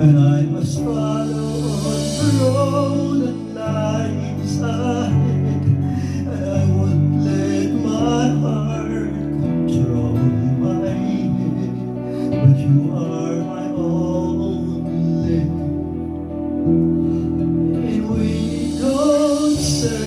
and I must follow on the road that lies ahead, and I won't let my heart control my head, but you are my only, and we don't say